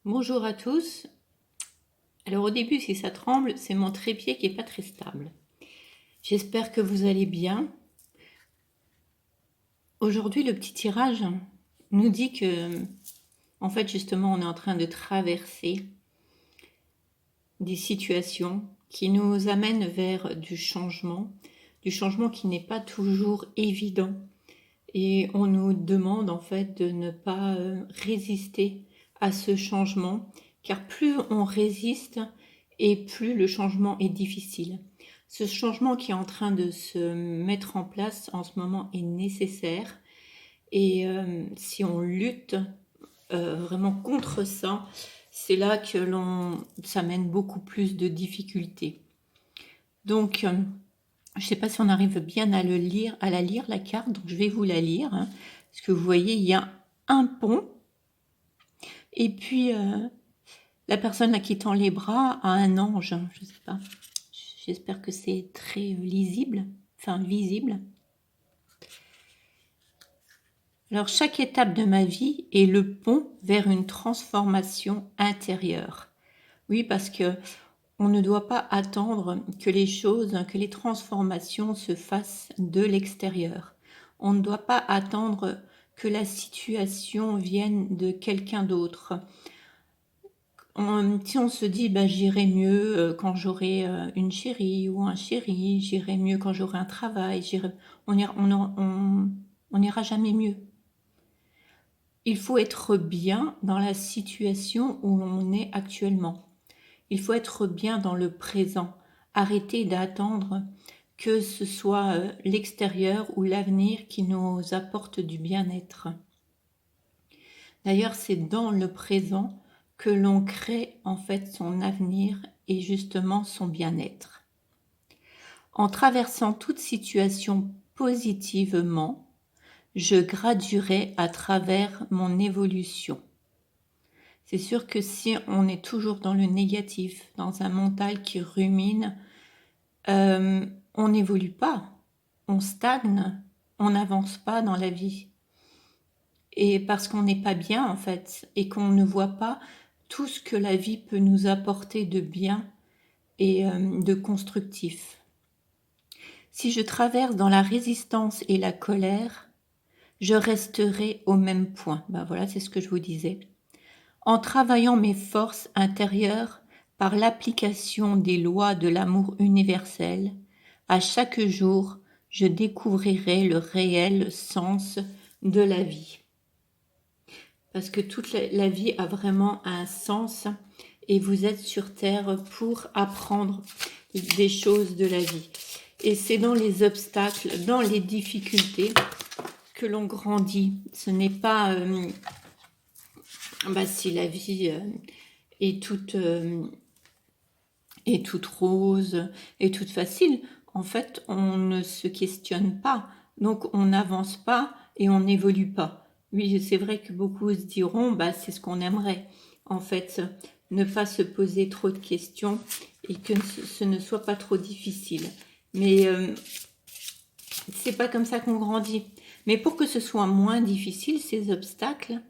Bonjour à tous. Alors au début, si ça tremble, c'est mon trépied qui est pas très stable. J'espère que vous allez bien. Aujourd'hui, le petit tirage nous dit que, en fait, justement, on est en train de traverser des situations qui nous amènent vers du changement qui n'est pas toujours évident. Et on nous demande en fait de ne pas résister à ce changement, car plus on résiste et plus le changement est difficile. Ce changement qui est en train de se mettre en place en ce moment est nécessaire et si on lutte vraiment contre ça, c'est là que ça mène beaucoup plus de difficultés. Donc, je ne sais pas si on arrive bien à la lire la carte, donc je vais vous la lire. Parce que vous voyez, il y a un pont, et puis la personne à qui tend les bras a un ange. Je ne sais pas. J'espère que c'est très lisible, enfin visible. Alors, chaque étape de ma vie est le pont vers une transformation intérieure. Oui, parce que on ne doit pas attendre que les transformations se fassent de l'extérieur. On ne doit pas attendre que la situation vienne de quelqu'un d'autre. Si on se dit j'irai mieux quand j'aurai une chérie ou un chéri, j'irai mieux quand j'aurai un travail, on n'ira jamais mieux. Il faut être bien dans la situation où l'on est actuellement. Il faut être bien dans le présent. Arrêter d'attendre que ce soit l'extérieur ou l'avenir qui nous apporte du bien-être. D'ailleurs, c'est dans le présent que l'on crée en fait son avenir et justement son bien-être. En traversant toute situation positivement, je graduerai à travers mon évolution. C'est sûr que si on est toujours dans le négatif, dans un mental qui rumine, on n'évolue pas, on stagne, on n'avance pas dans la vie. Et parce qu'on n'est pas bien en fait, et qu'on ne voit pas tout ce que la vie peut nous apporter de bien et de constructif. Si je traverse dans la résistance et la colère, je resterai au même point. Voilà, c'est ce que je vous disais. En travaillant mes forces intérieures par l'application des lois de l'amour universel, à chaque jour, je découvrirai le réel sens de la vie. Parce que toute la vie a vraiment un sens et vous êtes sur Terre pour apprendre des choses de la vie. Et c'est dans les obstacles, dans les difficultés que l'on grandit. Ce n'est pas si la vie est toute rose et toute facile. En fait, on ne se questionne pas, donc on n'avance pas et on n'évolue pas. Oui, c'est vrai que beaucoup se diront, c'est ce qu'on aimerait. En fait, ne pas se poser trop de questions et que ce ne soit pas trop difficile. Mais c'est pas comme ça qu'on grandit. Mais pour que ce soit moins difficile, ces obstacles,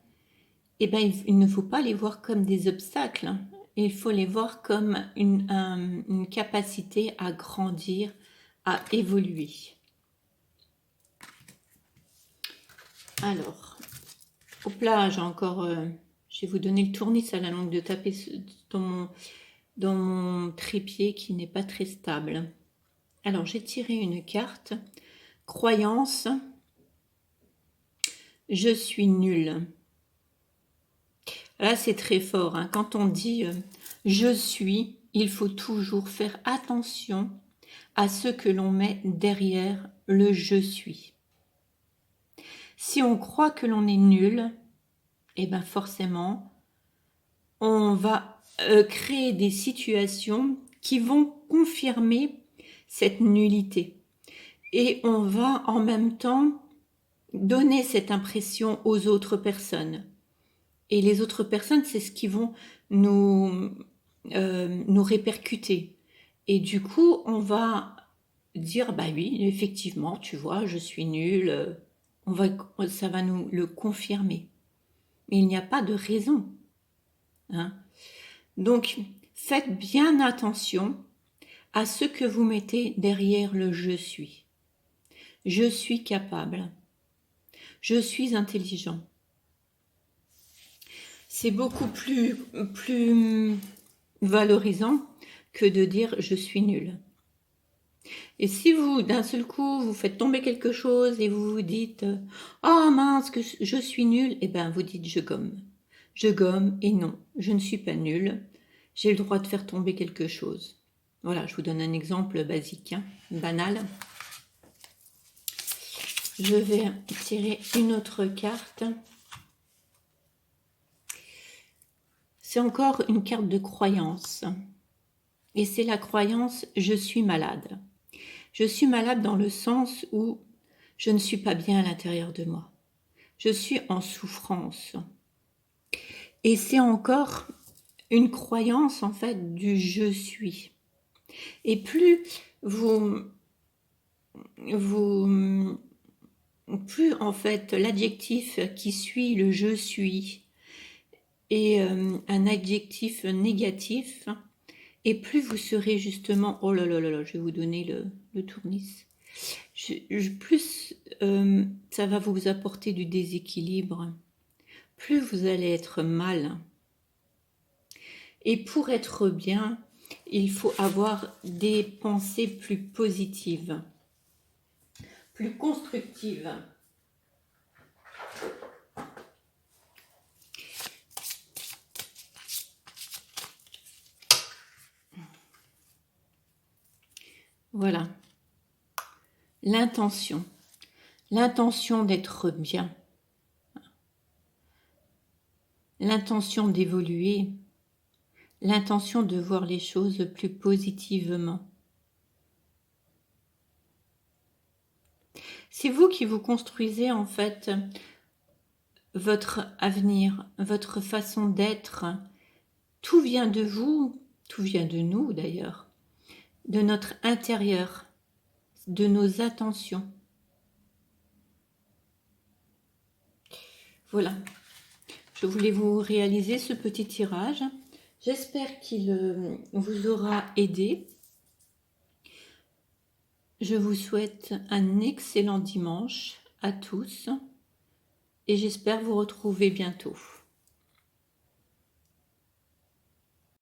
il ne faut pas les voir comme des obstacles. Il faut les voir comme une capacité à grandir, à évoluer. Alors, au plat, je vais vous donner le tournis à la langue de taper dans mon trépied qui n'est pas très stable. Alors, j'ai tiré une carte. Croyance. Je suis nulle. Là, c'est très fort. Quand on dit je suis, il faut toujours faire attention à ce que l'on met derrière le je suis. Si on croit que l'on est nul, forcément, on va créer des situations qui vont confirmer cette nullité. Et on va en même temps donner cette impression aux autres personnes. Et les autres personnes, c'est ce qui vont nous répercuter. Et du coup, on va dire, oui, effectivement, tu vois, je suis nulle. Ça va nous le confirmer. Mais il n'y a pas de raison. hein. Donc, faites bien attention à ce que vous mettez derrière le « je suis ». Je suis capable. Je suis intelligent. C'est beaucoup plus valorisant que de dire « je suis nul ». Et si vous, d'un seul coup, vous faites tomber quelque chose et vous vous dites « oh mince, que je suis nul », eh bien, vous dites « je gomme ». Je gomme et non, je ne suis pas nul. J'ai le droit de faire tomber quelque chose. Voilà, je vous donne un exemple basique, hein, banal. Je vais tirer une autre carte. C'est encore une carte de croyance. Et c'est la croyance « je suis malade ». Je suis malade dans le sens où je ne suis pas bien à l'intérieur de moi. Je suis en souffrance. Et c'est encore une croyance en fait du « je suis ». Et plus plus en fait l'adjectif qui suit le « je suis » est un adjectif négatif, et plus vous serez justement, oh là là là là, je vais vous donner le tournis, plus ça va vous apporter du déséquilibre, plus vous allez être mal. Et pour être bien, il faut avoir des pensées plus positives, plus constructives. Voilà. L'intention d'être bien, l'intention d'évoluer, l'intention de voir les choses plus positivement. C'est vous qui vous construisez en fait votre avenir, votre façon d'être. Tout vient de vous, tout vient de nous d'ailleurs, de notre intérieur, de nos intentions. Voilà, je voulais vous réaliser ce petit tirage. J'espère qu'il vous aura aidé. Je vous souhaite un excellent dimanche à tous et j'espère vous retrouver bientôt.